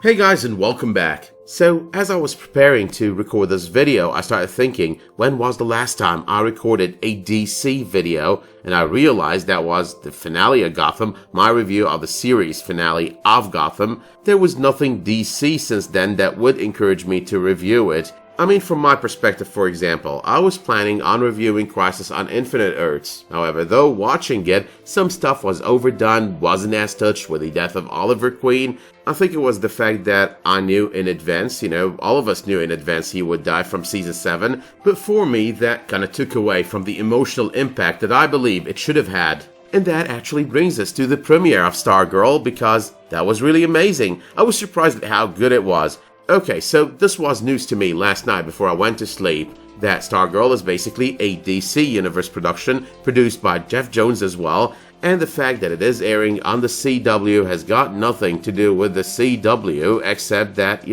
Hey guys, and welcome back. So, as I was preparing to record this video, I started thinking, when was the last time I recorded a DC video? And I realized that was the finale of Gotham, my review of the series finale of Gotham. There was nothing DC since then that would encourage me to review it. I mean, from my perspective, for example, I was planning on reviewing Crisis on Infinite Earths. However, though watching it, some stuff was overdone, wasn't as touched with the death of Oliver Queen. I think it was the fact that I knew in advance, all of us knew in advance he would die from Season 7, but for me, that kinda took away from the emotional impact that I believe it should have had. And that actually brings us to the premiere of Stargirl, because that was really amazing. I was surprised at how good it was. Okay, so this was news to me last night before I went to sleep, that Stargirl is basically a DC Universe production, produced by Jeff Jones as well, and the fact that it is airing on the CW has got nothing to do with the CW, except that,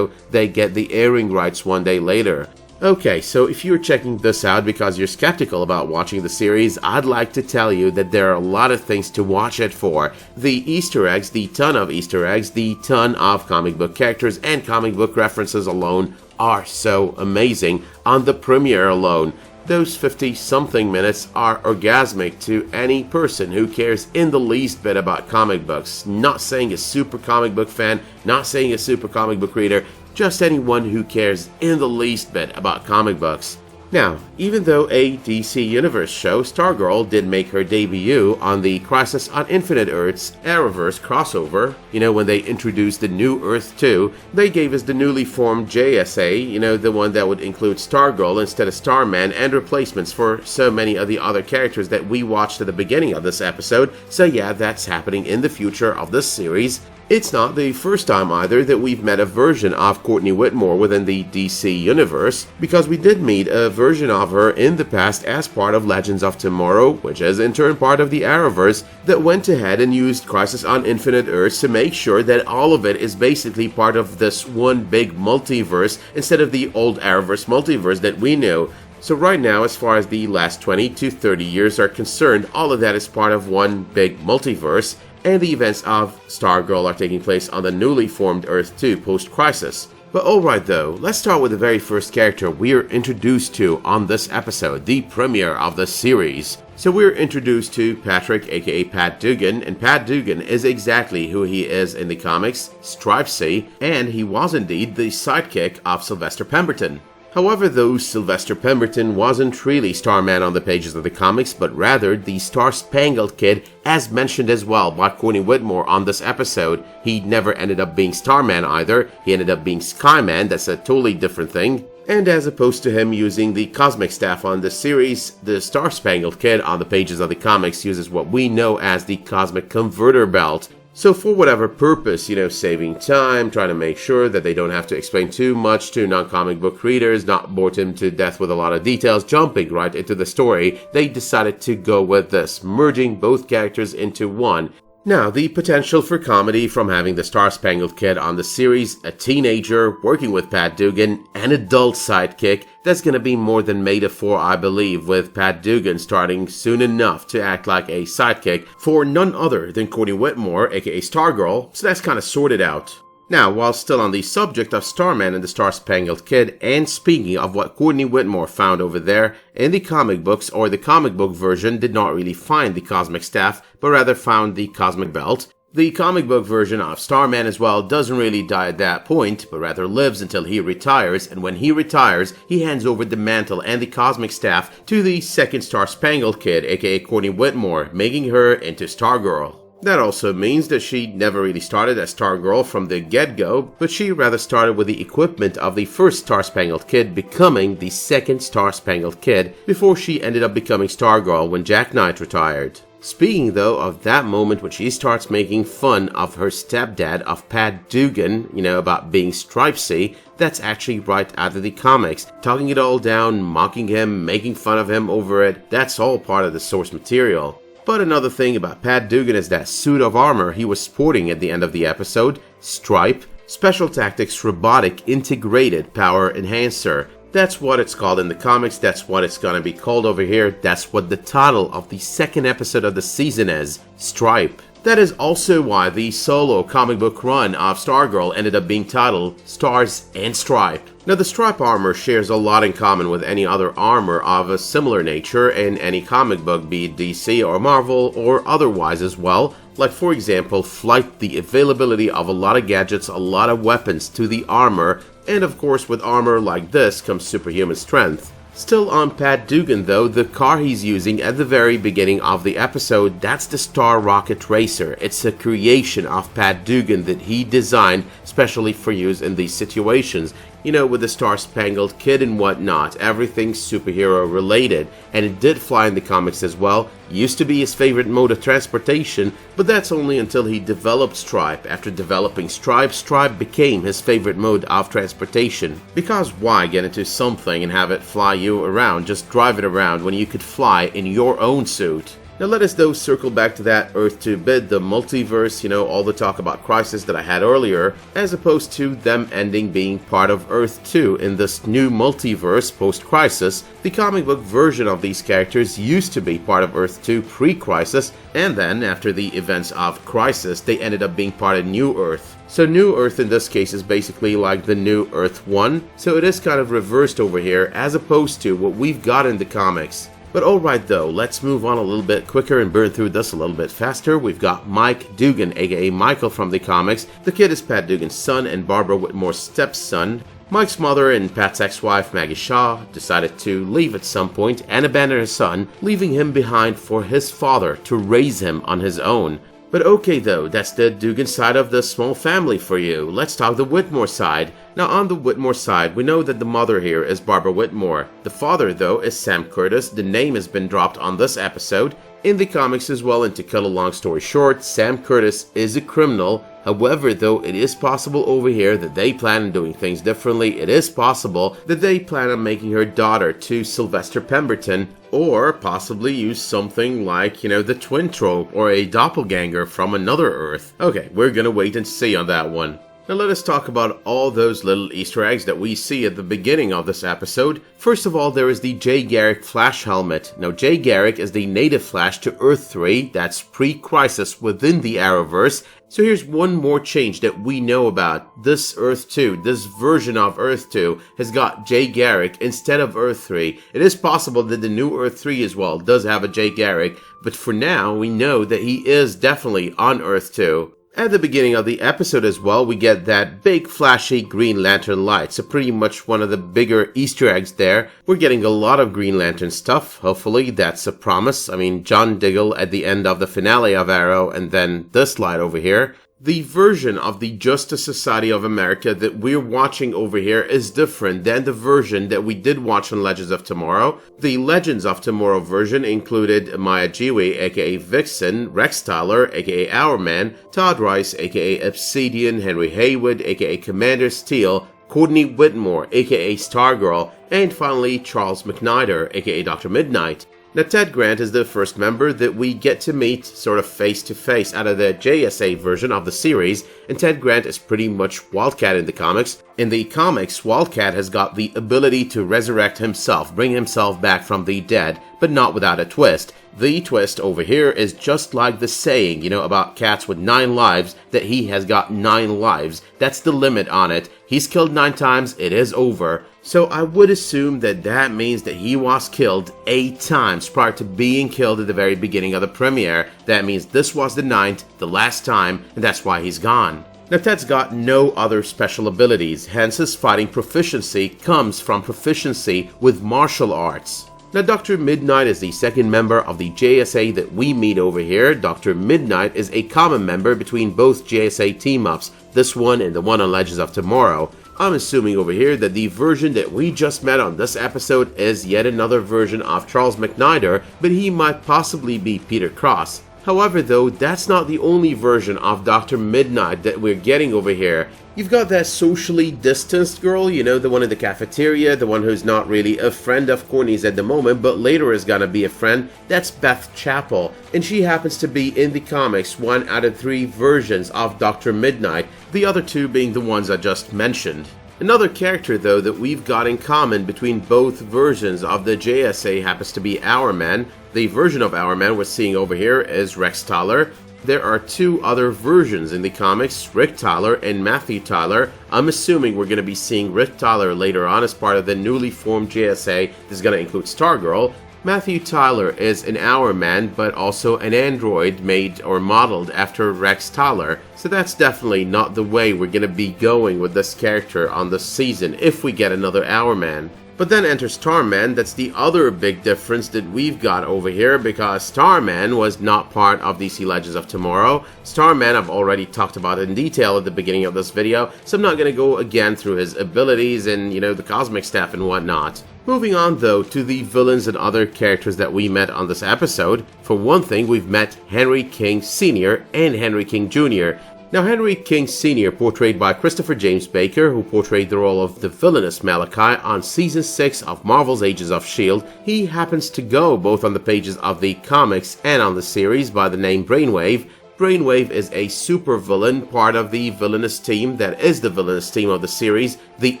they get the airing rights one day later. Okay, so if you're checking this out because you're skeptical about watching the series, I'd like to tell you that there are a lot of things to watch it for. The Easter eggs, the ton of Easter eggs, the ton of comic book characters and comic book references alone are so amazing on the premiere alone. Those 50-something minutes are orgasmic to any person who cares in the least bit about comic books. Not saying a super comic book fan, not saying a super comic book reader, just anyone who cares in the least bit about comic books. Now, even though a DC Universe show, Stargirl did make her debut on the Crisis on Infinite Earths Arrowverse crossover, when they introduced the new Earth 2, they gave us the newly formed JSA, the one that would include Stargirl instead of Starman, and replacements for so many of the other characters that we watched at the beginning of this episode, so yeah, that's happening in the future of this series. It's not the first time either that we've met a version of Courtney Whitmore within the DC Universe, because we did meet a version of her in the past as part of Legends of Tomorrow, which is in turn part of the Arrowverse, that went ahead and used Crisis on Infinite Earths to make sure that all of it is basically part of this one big multiverse instead of the old Arrowverse multiverse that we knew. So right now, as far as the last 20 to 30 years are concerned, all of that is part of one big multiverse, and the events of Stargirl are taking place on the newly formed Earth 2 post-Crisis. But alright though, let's start with the very first character we're introduced to on this episode, the premiere of the series. So we're introduced to Patrick, aka Pat Dugan, and Pat Dugan is exactly who he is in the comics, Stripesy, and he was indeed the sidekick of Sylvester Pemberton. However, though Sylvester Pemberton wasn't really Starman on the pages of the comics, but rather the Star-Spangled Kid, as mentioned as well by Courtney Whitmore on this episode. He never ended up being Starman either, he ended up being Skyman, that's a totally different thing. And as opposed to him using the cosmic staff on the series, the Star-Spangled Kid on the pages of the comics uses what we know as the Cosmic Converter Belt. So for whatever purpose, saving time, trying to make sure that they don't have to explain too much to non-comic book readers, not bore them to death with a lot of details, jumping right into the story, they decided to go with this, merging both characters into one. Now, the potential for comedy from having the Star-Spangled Kid on the series, a teenager working with Pat Dugan, an adult sidekick, that's gonna be more than made up for, I believe, with Pat Dugan starting soon enough to act like a sidekick for none other than Courtney Whitmore, aka Stargirl, so that's kinda sorted out. Now, while still on the subject of Starman and the Star-Spangled Kid, and speaking of what Courtney Whitmore found over there, in the comic books, or the comic book version did not really find the Cosmic Staff, but rather found the Cosmic Belt. The comic book version of Starman as well doesn't really die at that point, but rather lives until he retires, and when he retires, he hands over the mantle and the Cosmic Staff to the second Star-Spangled Kid, aka Courtney Whitmore, making her into Stargirl. That also means that she never really started as Stargirl from the get-go, but she rather started with the equipment of the first Star-Spangled Kid becoming the second Star-Spangled Kid before she ended up becoming Stargirl when Jack Knight retired. Speaking though of that moment when she starts making fun of her stepdad of Pat Dugan, about being Stripesy, that's actually right out of the comics. Talking it all down, mocking him, making fun of him over it, that's all part of the source material. But another thing about Pat Dugan is that suit of armor he was sporting at the end of the episode, S.T.R.I.P.E, Special Tactics Robotic Integrated Power Enhancer. That's what it's called in the comics, that's what it's gonna be called over here, that's what the title of the second episode of the season is, S.T.R.I.P.E. That is also why the solo comic book run of Stargirl ended up being titled Stars and Stripe. Now, the Stripe armor shares a lot in common with any other armor of a similar nature in any comic book, be it DC or Marvel or otherwise as well. Like, for example, flight, the availability of a lot of gadgets, a lot of weapons to the armor, and of course with armor like this comes superhuman strength. Still on Pat Dugan though, the car he's using at the very beginning of the episode, that's the Star Rocket Racer. It's a creation of Pat Dugan that he designed specially for use in these situations. You know, with the Star-Spangled Kid and whatnot, everything superhero related, and it did fly in the comics as well. Used to be his favorite mode of transportation, but that's only until he developed S.T.R.I.P.E. After developing S.T.R.I.P.E., S.T.R.I.P.E. became his favorite mode of transportation. Because why get into something and have it fly you around, just drive it around when you could fly in your own suit? Now let us though circle back to that Earth 2 bit, the multiverse, you know, all the talk about Crisis that I had earlier, as opposed to them ending being part of Earth 2 in this new multiverse post-Crisis. The comic book version of these characters used to be part of Earth 2 pre-Crisis, and then after the events of Crisis, they ended up being part of New Earth. So New Earth in this case is basically like the new Earth 1, so it is kind of reversed over here as opposed to what we've got in the comics. But alright though, let's move on a little bit quicker and burn through this a little bit faster. We've got Mike Dugan, aka Michael from the comics. The kid is Pat Dugan's son and Barbara Whitmore's stepson. Mike's mother and Pat's ex-wife Maggie Shaw decided to leave at some point and abandon her son, leaving him behind for his father to raise him on his own. But okay though, that's the Dugan side of the small family for you. Let's talk the Whitmore side. Now on the Whitmore side, we know that the mother here is Barbara Whitmore. The father though is Sam Curtis. The name has been dropped on this episode. In the comics as well, and to cut a long story short, Sam Curtis is a criminal. However though, it is possible over here that they plan on doing things differently. It is possible that they plan on making her daughter to Sylvester Pemberton, or possibly use something like, you know, the twin trope or a doppelganger from another Earth. Okay, we're gonna wait and see on that one. Now let us talk about all those little Easter eggs that we see at the beginning of this episode. First of all, there is the Jay Garrick Flash helmet. Now Jay Garrick is the native Flash to Earth 3, that's pre-Crisis within the Arrowverse. So here's one more change that we know about. This Earth 2, this version of Earth 2, has got Jay Garrick instead of Earth 3. It is possible that the new Earth 3 as well does have a Jay Garrick, but for now we know that he is definitely on Earth 2. At the beginning of the episode as well, we get that big flashy Green Lantern light, so pretty much one of the bigger Easter eggs there. We're getting a lot of Green Lantern stuff, hopefully that's a promise. I mean, John Diggle at the end of the finale of Arrow, and then this light over here. The version of the Justice Society of America that we're watching over here is different than the version that we did watch on Legends of Tomorrow. The Legends of Tomorrow version included Maya Jiwe, aka Vixen, Rex Tyler, aka Hourman, Todd Rice, aka Obsidian, Henry Haywood, aka Commander Steel, Courtney Whitmore, aka Stargirl, and finally Charles McNider, aka Dr. Midnight. Now Ted Grant is the first member that we get to meet sort of face to face out of the JSA version of the series, and Ted Grant is pretty much Wildcat in the comics. In the comics, Wildcat has got the ability to resurrect himself, bring himself back from the dead, but not without a twist. The twist over here is just like the saying, you know, about cats with 9 lives, that he has got 9 lives. That's the limit on it. He's killed 9 times, it is over. So I would assume that that means that he was killed 8 times prior to being killed at the very beginning of the premiere. That means this was the 9th, the last time, and that's why he's gone. Now Ted's got no other special abilities, hence his fighting proficiency comes from proficiency with martial arts. Now Dr. Midnight is the second member of the JSA that we meet over here. Dr. Midnight is a common member between both JSA team-ups, this one and the one on Legends of Tomorrow. I'm assuming over here that the version that we just met on this episode is yet another version of Charles McNider, but he might possibly be Peter Cross. However though, that's not the only version of Dr. Midnight that we're getting over here. You've got that socially distanced girl, you know, the one in the cafeteria, the one who's not really a friend of Courtney's at the moment, but later is gonna be a friend. That's Beth Chappell, and she happens to be in the comics 1 out of 3 versions of Dr. Midnight, the other 2 being the ones I just mentioned. Another character though that we've got in common between both versions of the JSA happens to be Hourman. The version of Hourman we're seeing over here is Rex Tyler. There are two other versions in the comics, Rick Tyler and Matthew Tyler. I'm assuming we're going to be seeing Rick Tyler later on as part of the newly formed JSA. This is going to include Stargirl. Matthew Tyler is an Hourman, but also an android made or modeled after Rex Tyler. So that's definitely not the way we're going to be going with this character on this season if we get another Hourman. But then enters Starman. That's the other big difference that we've got over here, because Starman was not part of DC Legends of Tomorrow. Starman I've already talked about in detail at the beginning of this video, so I'm not going to go again through his abilities and, the cosmic stuff and whatnot. Moving on though to the villains and other characters that we met on this episode. For one thing, we've met Henry King Sr. and Henry King Jr. Now, Henry King Sr., portrayed by Christopher James Baker, who portrayed the role of the villainous Malachi on Season 6 of Marvel's Agents of S.H.I.E.L.D., he happens to go both on the pages of the comics and on the series by the name Brainwave. Brainwave is a supervillain, part of the villainous team that is the villainous team of the series, the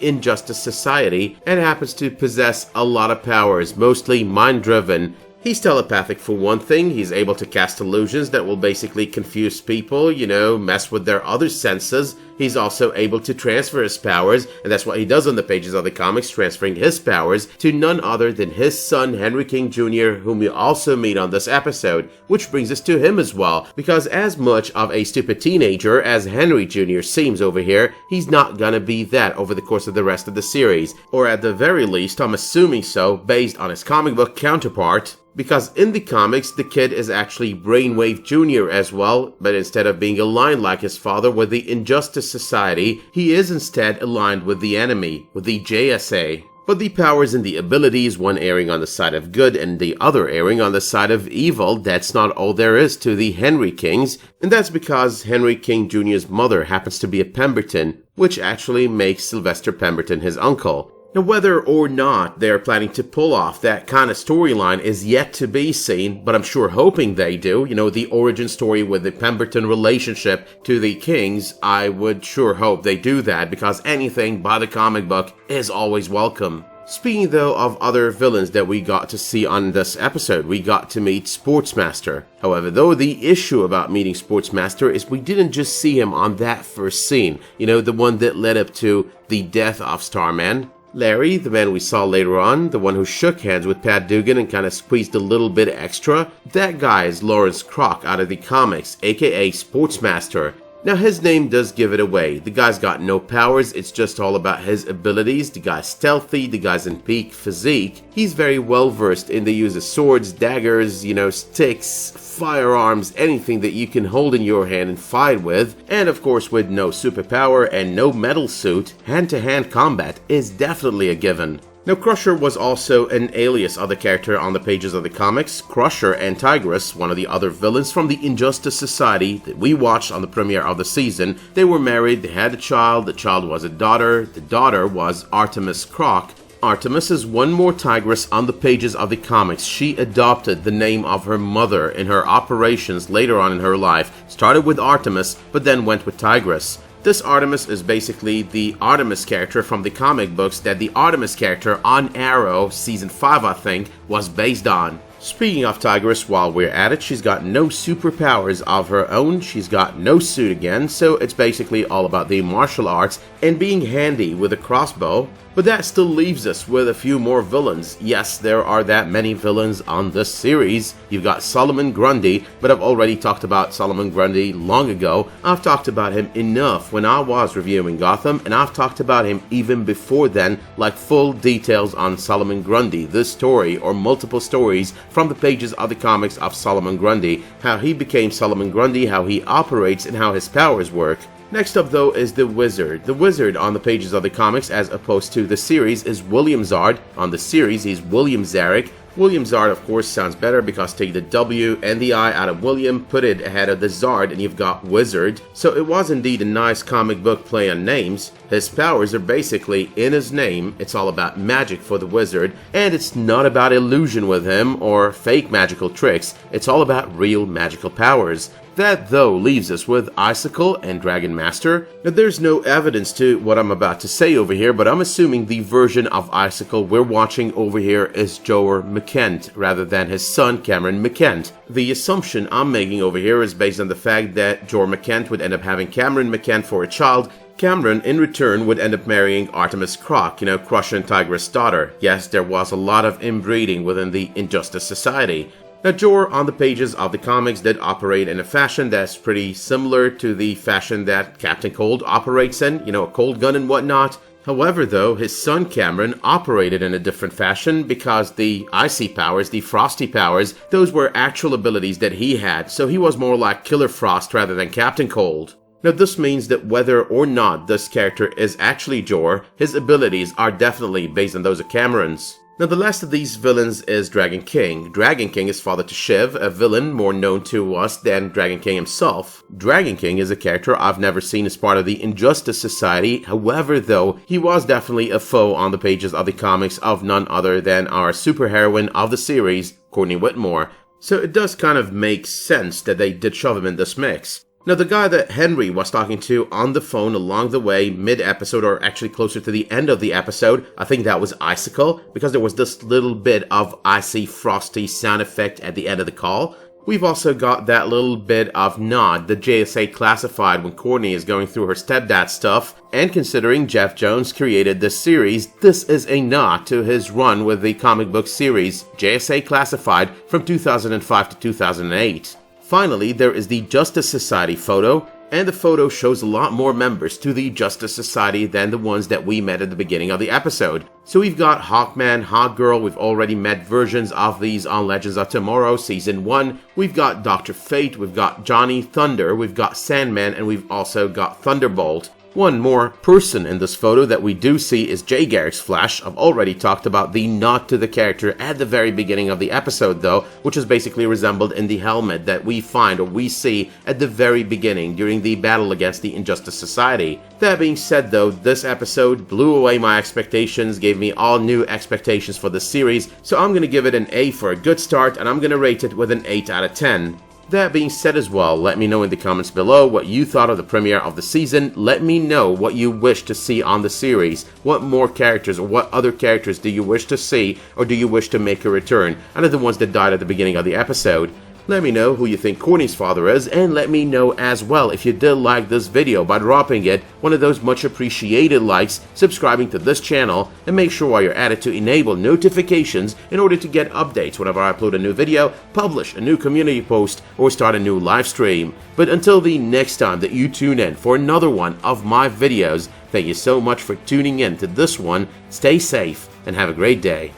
Injustice Society, and happens to possess a lot of powers, mostly mind-driven. He's telepathic for one thing. He's able to cast illusions that will basically confuse people, mess with their other senses. He's also able to transfer his powers, and that's what he does on the pages of the comics, transferring his powers to none other than his son, Henry King Jr., whom we also meet on this episode, which brings us to him as well, because as much of a stupid teenager as Henry Jr. seems over here, he's not gonna be that over the course of the rest of the series, or at the very least, I'm assuming so, based on his comic book counterpart. Because in the comics, the kid is actually Brainwave Jr. as well, but instead of being aligned like his father with the Injustice Society, he is instead aligned with the enemy, with the JSA. But the powers and the abilities, one erring on the side of good and the other erring on the side of evil, that's not all there is to the Henry Kings, and that's because Henry King Jr.'s mother happens to be a Pemberton, which actually makes Sylvester Pemberton his uncle. Now, whether or not they're planning to pull off that kind of storyline is yet to be seen, but I'm sure hoping they do. The origin story with the Pemberton relationship to the Kings, I would sure hope they do that, because anything by the comic book is always welcome. Speaking though of other villains that we got to see on this episode, we got to meet Sportsmaster. However, though, the issue about meeting Sportsmaster is we didn't just see him on that first scene, the one that led up to the death of Starman. Larry, the man we saw later on, the one who shook hands with Pat Dugan and kind of squeezed a little bit extra, that guy is Lawrence Kroc out of the comics, aka Sportsmaster. Now, his name does give it away. The guy's got no powers, it's just all about his abilities. The guy's stealthy, the guy's in peak physique. He's very well versed in the use of swords, daggers, sticks, firearms, anything that you can hold in your hand and fight with. And of course, with no superpower and no metal suit, hand-to-hand combat is definitely a given. Now, Crusher was also an alias other character on the pages of the comics. Crusher and Tigress, one of the other villains from the Injustice Society that we watched on the premiere of the season, they were married, they had a child, the child was a daughter, the daughter was Artemis Kroc. Artemis is one more Tigress on the pages of the comics. She adopted the name of her mother in her operations later on in her life, started with Artemis, but then went with Tigress. This Artemis is basically the Artemis character from the comic books that the Artemis character on Arrow, Season 5 I think, was based on. Speaking of Tigress, while we're at it, she's got no superpowers of her own, she's got no suit again, so it's basically all about the martial arts and being handy with a crossbow. But that still leaves us with a few more villains. Yes, there are that many villains on this series. You've got Solomon Grundy, but I've already talked about Solomon Grundy long ago. I've talked about him enough when I was reviewing Gotham, and I've talked about him even before then, like full details on Solomon Grundy, this story, or multiple stories from the pages of the comics of Solomon Grundy, how he became Solomon Grundy, how he operates, and how his powers work. Next up though is the Wizard. The Wizard on the pages of the comics as opposed to the series is William Zard. On the series he's William Zarek. William Zard of course sounds better because take the W and the I out of William, put it ahead of the Zard and you've got Wizard. So it was indeed a nice comic book play on names. His powers are basically in his name. It's all about magic for the Wizard, and it's not about illusion with him or fake magical tricks. It's all about real magical powers. That though leaves us with Icicle and Dragon Master. Now there's no evidence to what I'm about to say over here, but I'm assuming the version of Icicle we're watching over here is Joer McKent rather than his son Cameron McKent. The assumption I'm making over here is based on the fact that Joer McKent would end up having Cameron McKent for a child. Cameron, in return, would end up marrying Artemis Croc, Crush and Tigress' daughter. Yes, there was a lot of inbreeding within the Injustice Society. Now, Joer, on the pages of the comics, did operate in a fashion that's pretty similar to the fashion that Captain Cold operates in, a cold gun and whatnot. However, though, his son Cameron operated in a different fashion because the icy powers, the frosty powers, those were actual abilities that he had, so he was more like Killer Frost rather than Captain Cold. Now, this means that whether or not this character is actually Joer, his abilities are definitely based on those of Cameron's. Now, the last of these villains is Dragon King. Dragon King is father to Shiv, a villain more known to us than Dragon King himself. Dragon King is a character I've never seen as part of the Injustice Society. However, though, he was definitely a foe on the pages of the comics of none other than our superheroine of the series, Courtney Whitmore. So it does kind of make sense that they did shove him in this mix. Now, the guy that Henry was talking to on the phone along the way, mid-episode, or actually closer to the end of the episode, I think that was Icicle, because there was this little bit of icy, frosty sound effect at the end of the call. We've also got that little bit of nod, the JSA Classified, when Courtney is going through her stepdad stuff. And considering Jeff Jones created this series, this is a nod to his run with the comic book series JSA Classified from 2005 to 2008. Finally, there is the Justice Society photo, and the photo shows a lot more members to the Justice Society than the ones that we met at the beginning of the episode. So we've got Hawkman, Hawkgirl, we've already met versions of these on Legends of Tomorrow Season 1, we've got Dr. Fate, we've got Johnny Thunder, we've got Sandman, and we've also got Thunderbolt. One more person in this photo that we do see is Jay Garrick's Flash. I've already talked about the nod to the character at the very beginning of the episode though, which is basically resembled in the helmet that we find or we see at the very beginning during the battle against the Injustice Society. That being said though, this episode blew away my expectations, gave me all new expectations for the series, so I'm gonna give it an A for a good start and I'm gonna rate it with an 8 out of 10. That being said as well, let me know in the comments below what you thought of the premiere of the season. Let me know what you wish to see on the series. What more characters or what other characters do you wish to see or do you wish to make a return? Other than the ones that died at the beginning of the episode. Let me know who you think Courtney's father is, and let me know as well if you did like this video by dropping it one of those much appreciated likes, subscribing to this channel, and make sure while you're at it to enable notifications in order to get updates whenever I upload a new video, publish a new community post, or start a new live stream. But until the next time that you tune in for another one of my videos, thank you so much for tuning in to this one, stay safe, and have a great day.